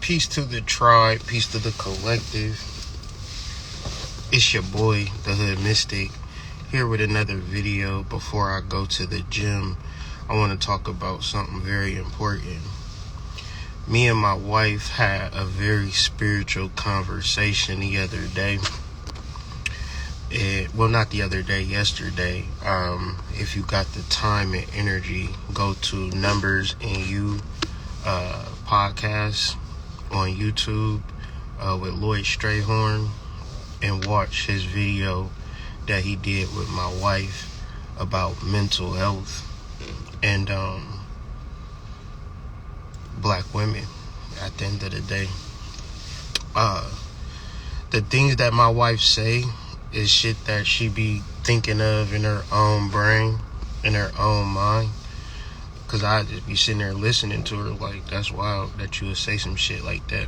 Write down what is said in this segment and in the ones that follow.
Peace to the tribe, peace to the collective. It's your boy, the Hood Mystic, here with another video. Before I go to the gym, I want to talk about something very important. Me and my wife had a very spiritual conversation the other day. Not the other day, yesterday. If you got the time and energy, go to Numbers and You podcast on YouTube with Lloyd Strayhorn and watch his video that he did with my wife about mental health and black women at the end of the day. The things that my wife say is shit that she be thinking of in her own brain, in her own mind. Cause I just be sitting there listening to her like, that's wild that you would say some shit like that.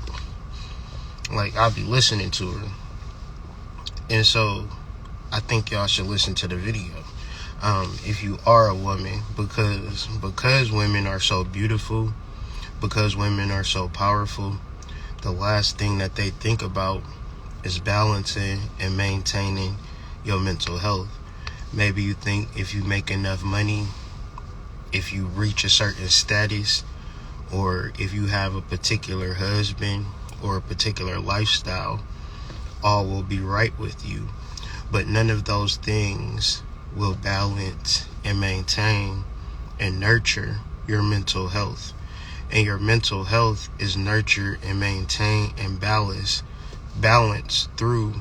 Like, I'll be listening to her. And so, I think y'all should listen to the video. If you are a woman, because women are so beautiful, because women are so powerful, the last thing that they think about is balancing and maintaining your mental health. Maybe you think if you make enough money, if you reach a certain status, or if you have a particular husband or a particular lifestyle, all will be right with you. But none of those things will balance and maintain and nurture your mental health. And your mental health is nurtured and maintained and balanced through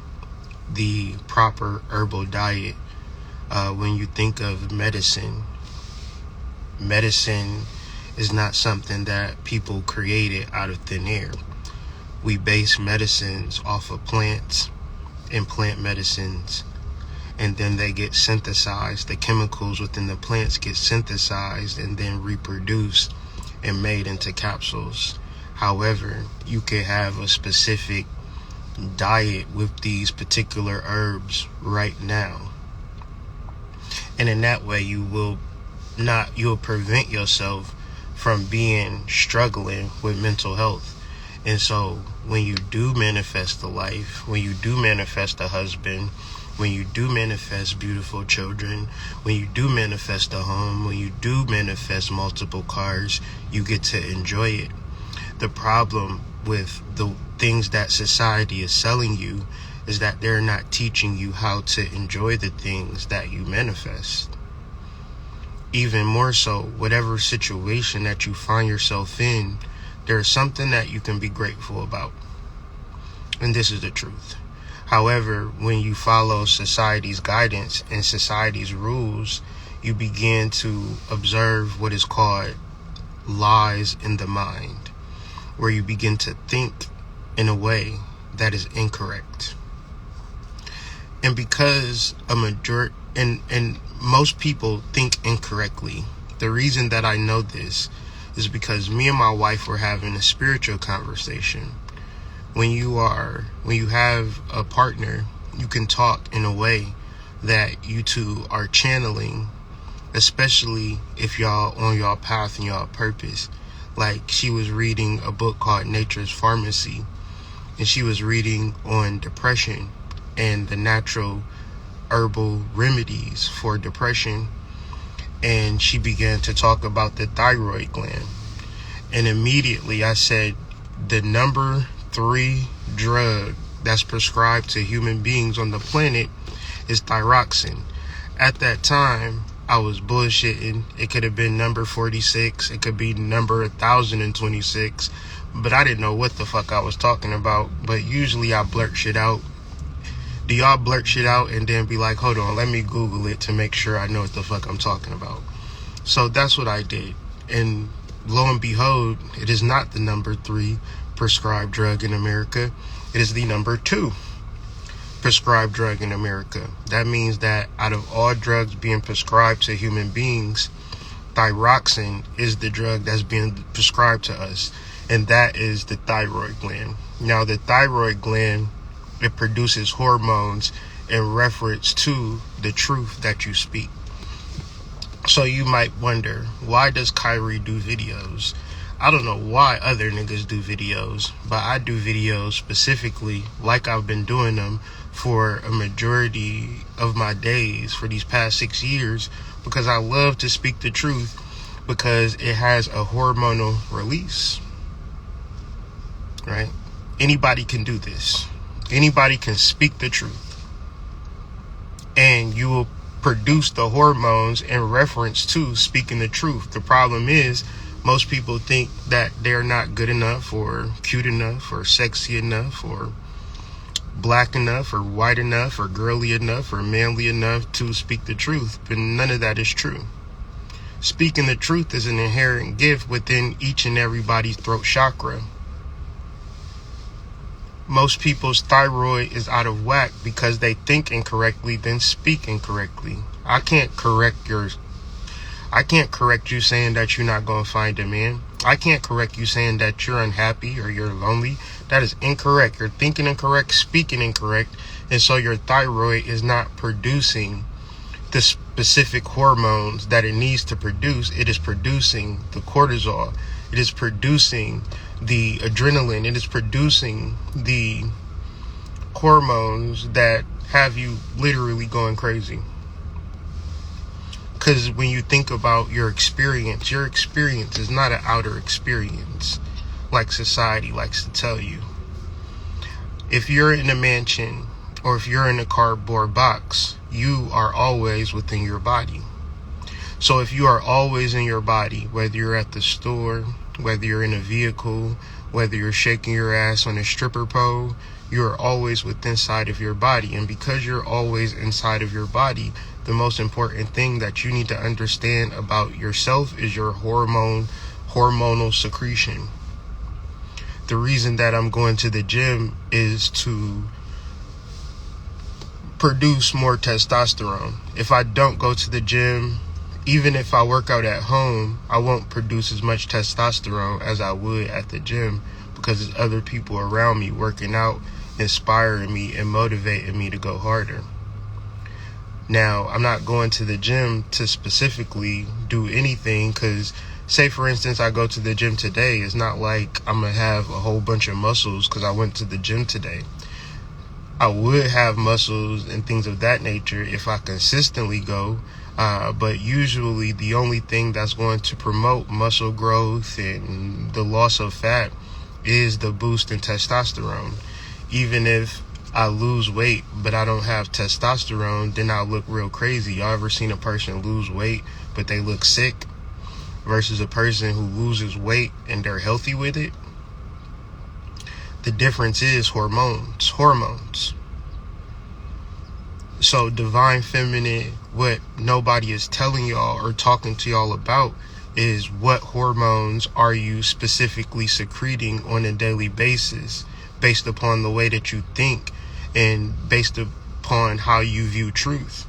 the proper herbal diet. When you think of medicine is not something that people created out of thin air. We base medicines off of plants and plant medicines, and then they get synthesized. The chemicals within the plants get synthesized and then reproduced and made into capsules. However, you could have a specific diet with these particular herbs right now, and in that way you'll prevent yourself from struggling with mental health. And so when you do manifest a life, when you do manifest a husband, when you do manifest beautiful children, when you do manifest a home, when you do manifest multiple cars, you get to enjoy it. The problem with the things that society is selling you is that they're not teaching you how to enjoy the things that you manifest. Even more so, whatever situation that you find yourself in, there's something that you can be grateful about. And this is the truth. However, when you follow society's guidance and society's rules, you begin to observe what is called lies in the mind, where you begin to think in a way that is incorrect. And because most people think incorrectly, the reason that I know this is because me and my wife were having a spiritual conversation. When you have a partner, you can talk in a way that you two are channeling, especially if y'all on y'all path and y'all purpose. Like, she was reading a book called Nature's Pharmacy, and she was reading on depression and the natural herbal remedies for depression. And she began to talk about the thyroid gland. And immediately I said, the number 3 drug that's prescribed to human beings on the planet is thyroxine. At that time, I was bullshitting. It could have been number 46. It could be number 1026. But I didn't know what the fuck I was talking about. But usually I blurt shit out. Do y'all blurt shit out and then be like, hold on, let me Google it to make sure I know what the fuck I'm talking about? So that's what I did. And lo and behold, it is not the number 3 prescribed drug in America. It is the number 2 prescribed drug in America. That means that out of all drugs being prescribed to human beings, thyroxine is the drug that's being prescribed to us. And that is the thyroid gland. Now, the thyroid gland, it produces hormones in reference to the truth that you speak. So you might wonder, why does Kyrie do videos? I don't know why other niggas do videos, but I do videos specifically like I've been doing them for a majority of my days for these past 6 years, because I love to speak the truth, because it has a hormonal release, right? Anybody can do this. Anybody can speak the truth, and you will produce the hormones in reference to speaking the truth. The problem is, most people think that they're not good enough or cute enough or sexy enough or black enough or white enough or girly enough or manly enough to speak the truth, but none of that is true. Speaking the truth is an inherent gift within each and everybody's throat chakra. Most people's thyroid is out of whack because they think incorrectly, then speak incorrectly. I can't correct you saying that you're not going to find a man. I can't correct you saying that you're unhappy or you're lonely. That is incorrect. You're thinking incorrect, speaking incorrect, and so your thyroid is not producing the specific hormones that it needs to produce. It is producing the cortisol. It is producing the adrenaline. It is producing the hormones that have you literally going crazy. Because when you think about your experience is not an outer experience like society likes to tell you. If you're in a mansion or if you're in a cardboard box, you are always within your body. So if you are always in your body, whether you're at the store, whether you're in a vehicle, whether you're shaking your ass on a stripper pole, you're always within inside of your body. And because you're always inside of your body, the most important thing that you need to understand about yourself is your hormonal secretion. The reason that I'm going to the gym is to produce more testosterone. If I don't go to the gym, even if I work out at home, I won't produce as much testosterone as I would at the gym, because there's other people around me working out, inspiring me and motivating me to go harder. Now, I'm not going to the gym to specifically do anything, because say for instance I go to the gym today, it's not like I'm gonna have a whole bunch of muscles because I went to the gym today. I would have muscles and things of that nature if I consistently go, but usually the only thing that's going to promote muscle growth and the loss of fat is the boost in testosterone. Even if I lose weight but I don't have testosterone, then I'll look real crazy. Y'all ever seen a person lose weight but they look sick versus a person who loses weight and they're healthy with it? The difference is hormones. So divine feminine, what nobody is telling y'all or talking to y'all about is what hormones are you specifically secreting on a daily basis, based upon the way that you think and based upon how you view truth.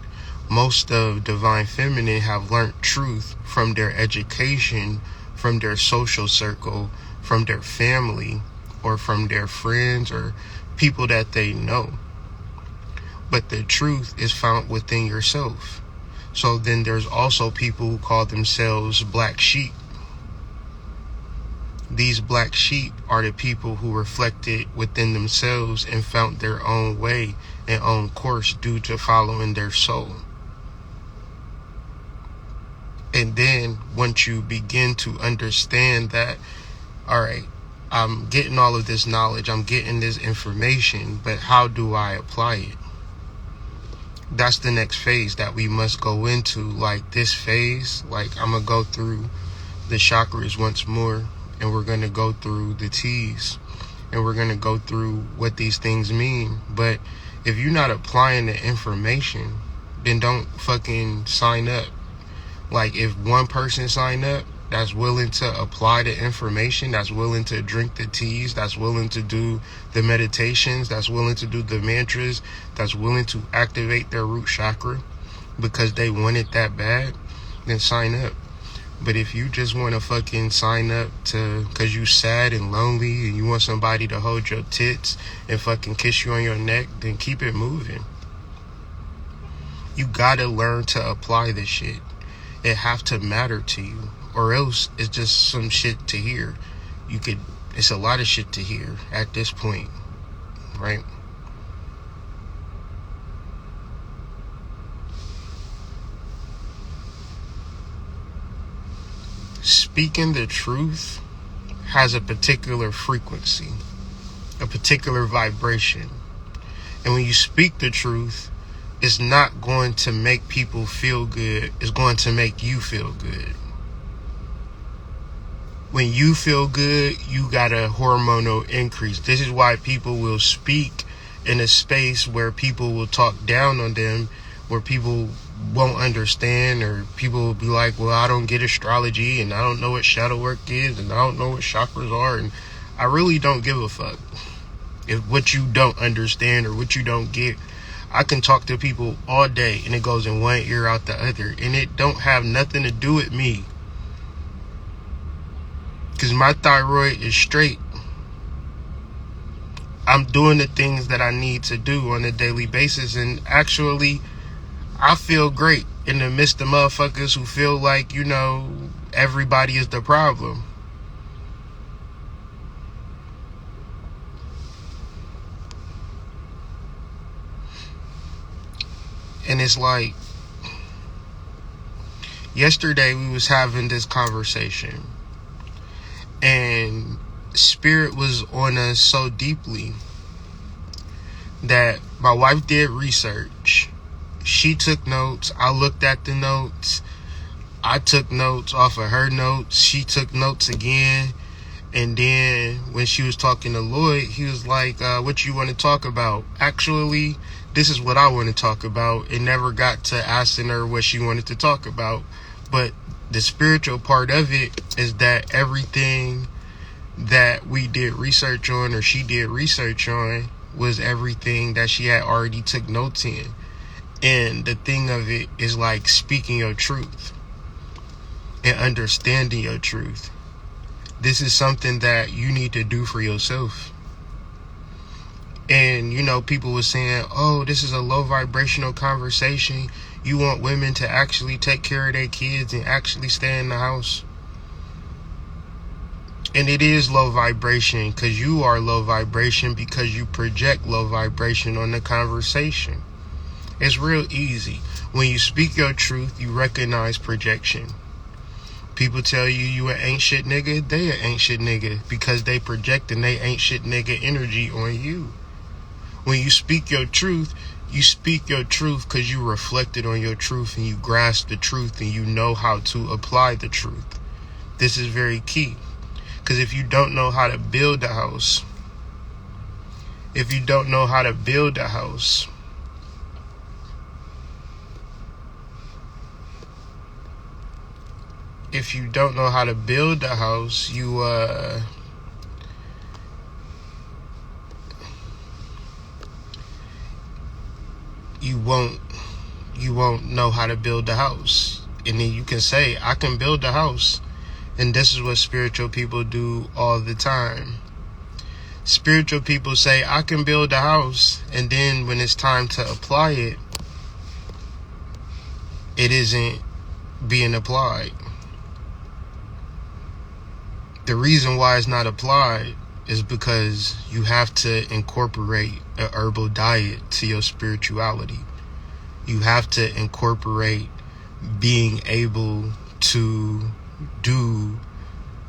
Most of divine feminine have learned truth from their education, from their social circle, from their family, or from their friends or people that they know. But the truth is found within yourself. So then there's also people who call themselves black sheep. These black sheep are the people who reflected within themselves and found their own way and own course due to following their soul. And then once you begin to understand that, all right, I'm getting all of this knowledge, I'm getting this information, but how do I apply it? That's the next phase that we must go into. Like this phase, like I'm going to go through the chakras once more, and we're going to go through the T's, and we're going to go through what these things mean. But if you're not applying the information, then don't fucking sign up. Like if one person sign up that's willing to apply the information, that's willing to drink the teas, that's willing to do the meditations, that's willing to do the mantras, that's willing to activate their root chakra because they want it that bad, then sign up. But if you just want to fucking sign up to because you sad and lonely and you want somebody to hold your tits and fucking kiss you on your neck, then keep it moving. You gotta learn to apply this shit. It have to matter to you. or else it's just some shit to hear. It's a lot of shit to hear at this point, right? Speaking the truth has a particular frequency, a particular vibration. And when you speak the truth, it's not going to make people feel good. It's going to make you feel good. When you feel good, you got a hormonal increase. This is why people will speak in a space where people will talk down on them, where people won't understand, or people will be like, well, I don't get astrology, and I don't know what shadow work is, and I don't know what chakras are, and I really don't give a fuck if what you don't understand or what you don't get. I can talk to people all day and it goes in one ear out the other, and it don't have nothing to do with me, because my thyroid is straight. I'm doing the things that I need to do on a daily basis, and actually I feel great in the midst of motherfuckers who feel like, everybody is the problem. And it's like, yesterday we was having this conversation, and spirit was on us so deeply that my wife did research. She took notes. I looked at the notes. I took notes off of her notes. She took notes again. And then when she was talking to Lloyd, he was like, what you want to talk about? Actually, this is what I want to talk about. It never got to asking her what she wanted to talk about. But the spiritual part of it is that everything that we did research on, or she did research on, was everything that she had already took notes in. And the thing of it is like speaking your truth and understanding your truth. This is something that you need to do for yourself. And, people were saying, oh, this is a low vibrational conversation. You want women to actually take care of their kids and actually stay in the house. And it is low vibration because you are low vibration, because you project low vibration on the conversation. It's real easy. When you speak your truth, you recognize projection. People tell you an ain't shit nigga, they an ain't shit nigga because they projecting they ain't shit nigga energy on you. When you speak your truth because you reflected on your truth and you grasp the truth and you know how to apply the truth. This is very key. Because if you don't know how to build a house, if you don't know how to build a house, you won't know how to build a house. And then you can say, I can build a house. And this is what spiritual people do all the time. Spiritual people say, I can build a house. And then when it's time to apply it, it isn't being applied. The reason why it's not applied is because you have to incorporate a herbal diet to your spirituality. You have to incorporate being able to do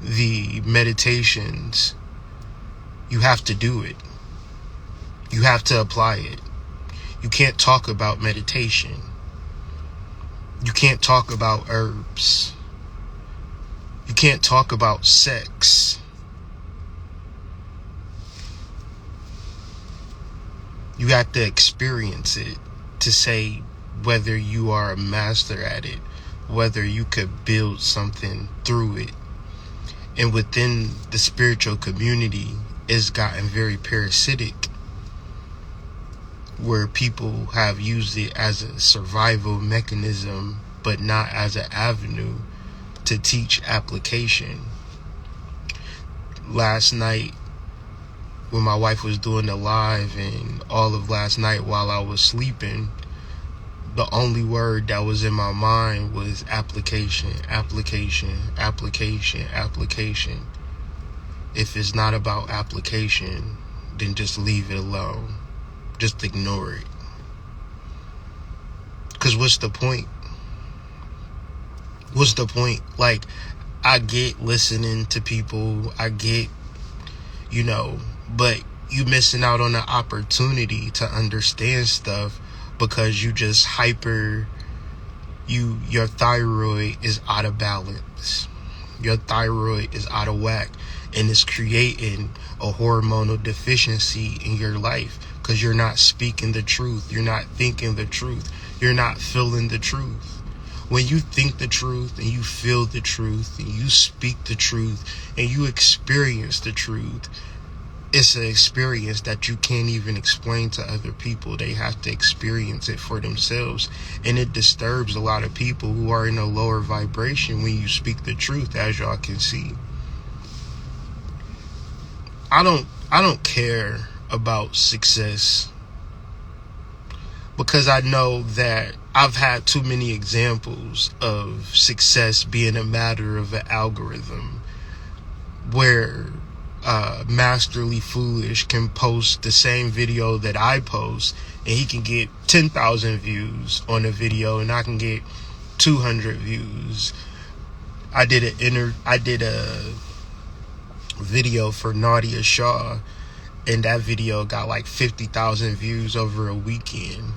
the meditations. You have to do it. You have to apply it. You can't talk about meditation. You can't talk about herbs. You can't talk about sex. You have to experience it to say whether you are a master at it, whether you could build something through it. And within the spiritual community, it's gotten very parasitic, where people have used it as a survival mechanism, but not as an avenue to teach application. Last night, when my wife was doing the live, and all of last night while I was sleeping, the only word that was in my mind was application, application, application, application. If it's not about application, then just leave it alone. Just ignore it. Because what's the point? What's the point? Like, I get listening to people, I get, but you missing out on the opportunity to understand stuff because you just your thyroid is out of balance. Your thyroid is out of whack, and it's creating a hormonal deficiency in your life because you're not speaking the truth. You're not thinking the truth. You're not feeling the truth. When you think the truth and you feel the truth and you speak the truth and you experience the truth, it's an experience that you can't even explain to other people. They have to experience it for themselves. And it disturbs a lot of people who are in a lower vibration when you speak the truth, as y'all can see. I don't care about success because I know that I've had too many examples of success being a matter of an algorithm where Masterly Foolish can post the same video that I post and he can get 10,000 views on a video and I can get 200 views. I did a video for Nadia Shaw, and that video got like 50,000 views over a weekend.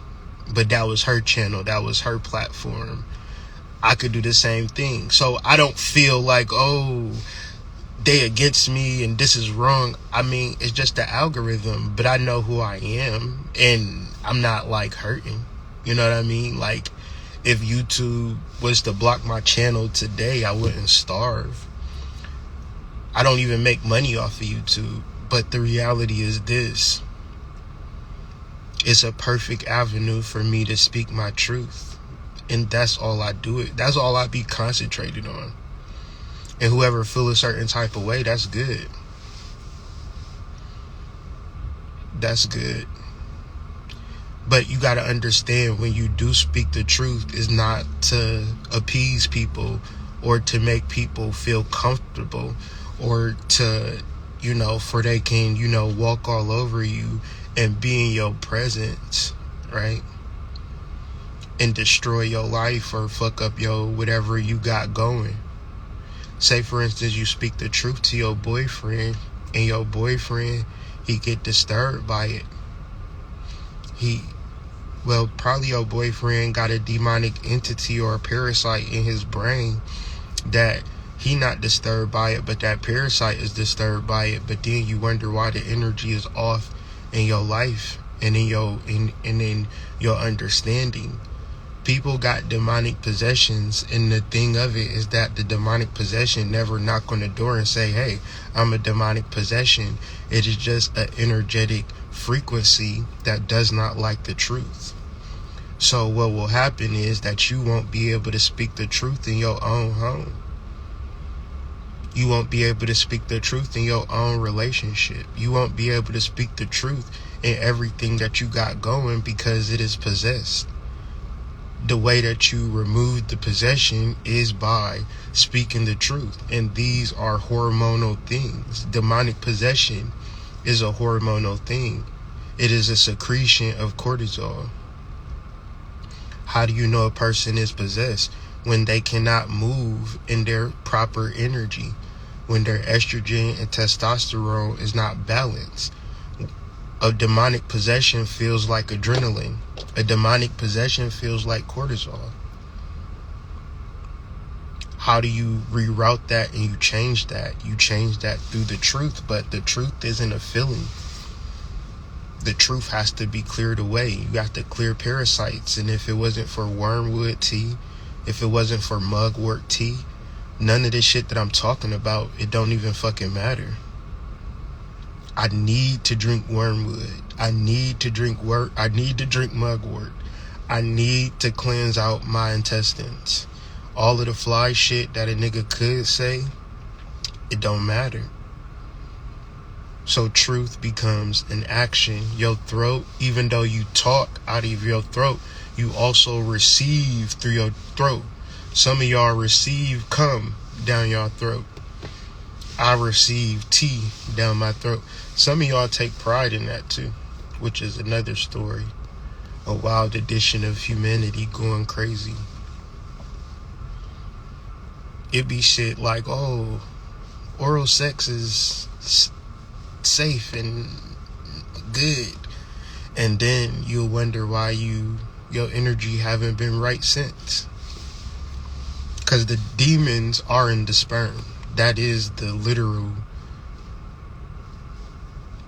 But that was her channel, that was her platform. I could do the same thing. So I don't feel like, oh, they against me and this is wrong. I mean, it's just the algorithm, but I know who I am and I'm not like hurting. You know what I mean? Like, if YouTube was to block my channel today, I wouldn't starve. I don't even make money off of YouTube, but the reality is this. It's a perfect avenue for me to speak my truth. And that's all I do. That's all I be concentrated on. And whoever feel a certain type of way, that's good. That's good. But you got to understand, when you do speak the truth, is not to appease people or to make people feel comfortable or to, for they can, walk all over you and be in your presence, right? And destroy your life or fuck up your whatever you got going. Say, for instance, you speak the truth to your boyfriend and your boyfriend, he get disturbed by it. Probably your boyfriend got a demonic entity or a parasite in his brain that he not disturbed by it, but that parasite is disturbed by it. But then you wonder why the energy is off in your life and in your understanding. People got demonic possessions, and the thing of it is that the demonic possession never knock on the door and say, hey, I'm a demonic possession. It is just an energetic frequency that does not like the truth. So what will happen is that you won't be able to speak the truth in your own home. You won't be able to speak the truth in your own relationship. You won't be able to speak the truth in everything that you got going because it is possessed. The way that you remove the possession is by speaking the truth. And these are hormonal things. Demonic possession is a hormonal thing. It is a secretion of cortisol. How do you know a person is possessed? When they cannot move in their proper energy. When their estrogen and testosterone is not balanced. A demonic possession feels like adrenaline. A demonic possession feels like cortisol. How do you reroute that and you change that? You change that through the truth, but the truth isn't a feeling. The truth has to be cleared away. You got to clear parasites. And if it wasn't for wormwood tea, if it wasn't for mugwort tea, none of this shit that I'm talking about, it don't even fucking matter. I need to drink wormwood. I need to drink mugwort. I need to cleanse out my intestines. All of the fly shit that a nigga could say, it don't matter. So truth becomes an action. Your throat, even though you talk out of your throat, you also receive through your throat. Some of y'all receive cum down your throat. I receive tea down my throat. Some of y'all take pride in that too, which is another story. A wild edition of humanity going crazy. It be shit like, oh, oral sex is safe and good. And then you'll wonder why your energy haven't been right since. Because the demons are in the sperm. That is the literal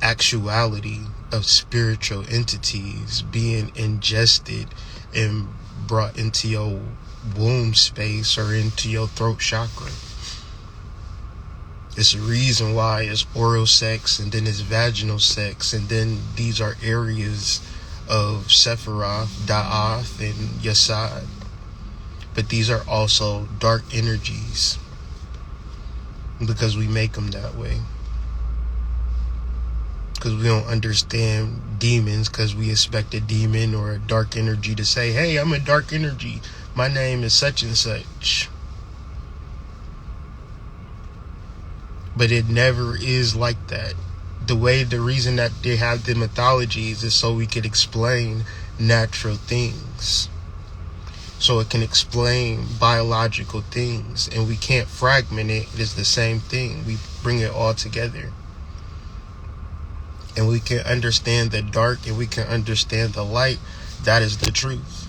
actuality of spiritual entities being ingested and brought into your womb space or into your throat chakra. It's a reason why it's oral sex, and then it's vaginal sex, and then these are areas of Sephiroth, Da'ath, and Yesod. But these are also dark energies because we make them that way. Because we don't understand demons, because we expect a demon or a dark energy to say, hey, I'm a dark energy. My name is such and such. But it never is like that. The reason that they have the mythologies is so we could explain natural things. So it can explain biological things. And we can't fragment it. It is the same thing. We bring it all together. And we can understand the dark and we can understand the light. That is the truth.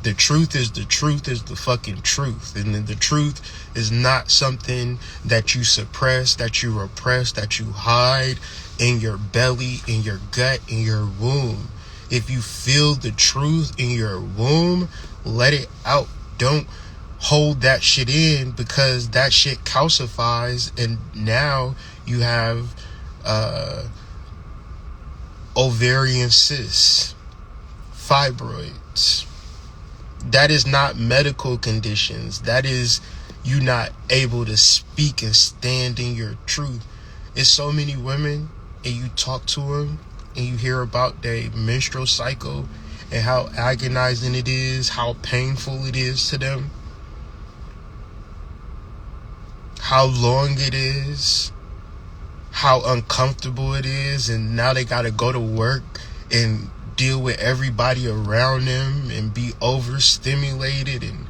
The truth is the fucking truth. And then the truth is not something that you suppress, that you repress, that you hide in your belly, in your gut, in your womb. If you feel the truth in your womb, let it out. Don't hold that shit in, because that shit calcifies, and now you have ovarian cysts, fibroids. That is not medical conditions. That is you not able to speak and stand in your truth. It's so many women, and you talk to them, and you hear about their menstrual cycle and how agonizing it is, how painful it is to them, how long it is, how uncomfortable it is, and now they gotta go to work and deal with everybody around them and be overstimulated and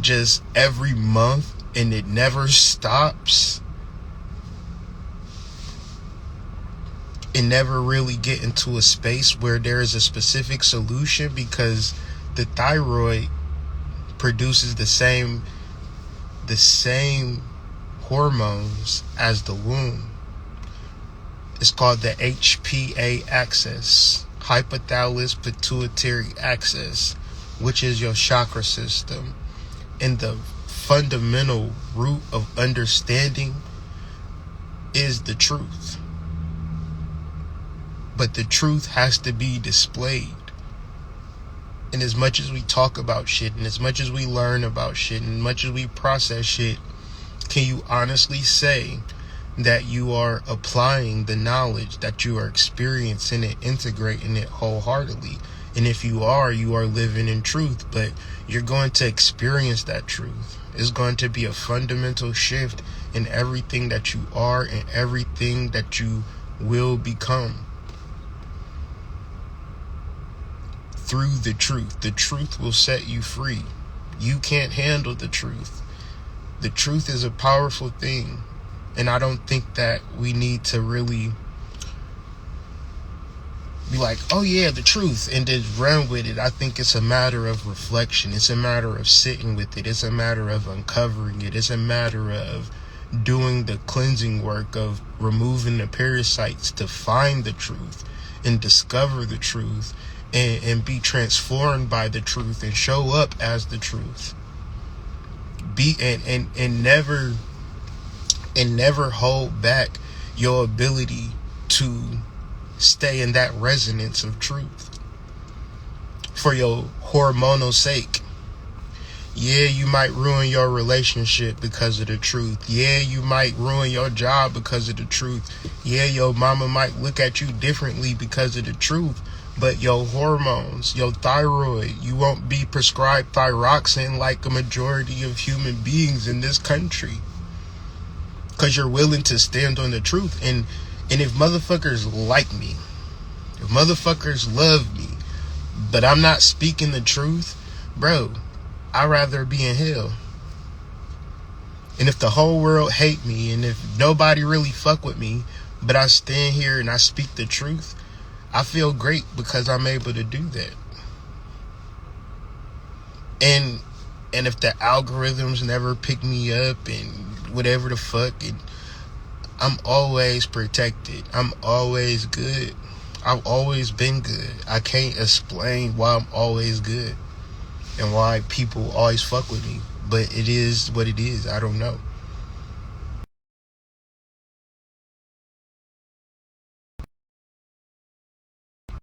just every month, and it never stops. And never really get into a space where there is a specific solution, because the thyroid produces the same hormones as the womb. It's called the HPA axis, hypothalamus pituitary axis, which is your chakra system. And the fundamental root of understanding is the truth. But the truth has to be displayed. And as much as we talk about shit, and as much as we learn about shit, and as much as we process shit, can you honestly say that you are applying the knowledge, that you are experiencing it, integrating it wholeheartedly? And if you are living in truth, but you're going to experience that truth. It's going to be a fundamental shift in everything that you are and everything that you will become. Through the truth. The truth will set you free. You can't handle the truth. The truth is a powerful thing. And I don't think that we need to really be like, oh yeah, the truth, and just run with it. I think it's a matter of reflection. It's a matter of sitting with it. It's a matter of uncovering it. It's a matter of doing the cleansing work of removing the parasites to find the truth and discover the truth and be transformed by the truth and show up as the truth. Be and never hold back your ability to stay in that resonance of truth for your hormonal sake. Yeah, you might ruin your relationship because of the truth. Yeah, you might ruin your job because of the truth. Yeah, your mama might look at you differently because of the truth. but your hormones, your thyroid, you won't be prescribed thyroxine like a majority of human beings in this country. Because you're willing to stand on the truth. And if motherfuckers like me, if motherfuckers love me, but I'm not speaking the truth, bro, I'd rather be in hell. And if the whole world hate me, and if nobody really fuck with me, but I stand here and I speak the truth, I feel great because I'm able to do that. And if the algorithms never pick me up and whatever the fuck, and I'm always protected. I'm always good. I've always been good. I can't explain why I'm always good and why people always fuck with me, but it is what it is. I don't know.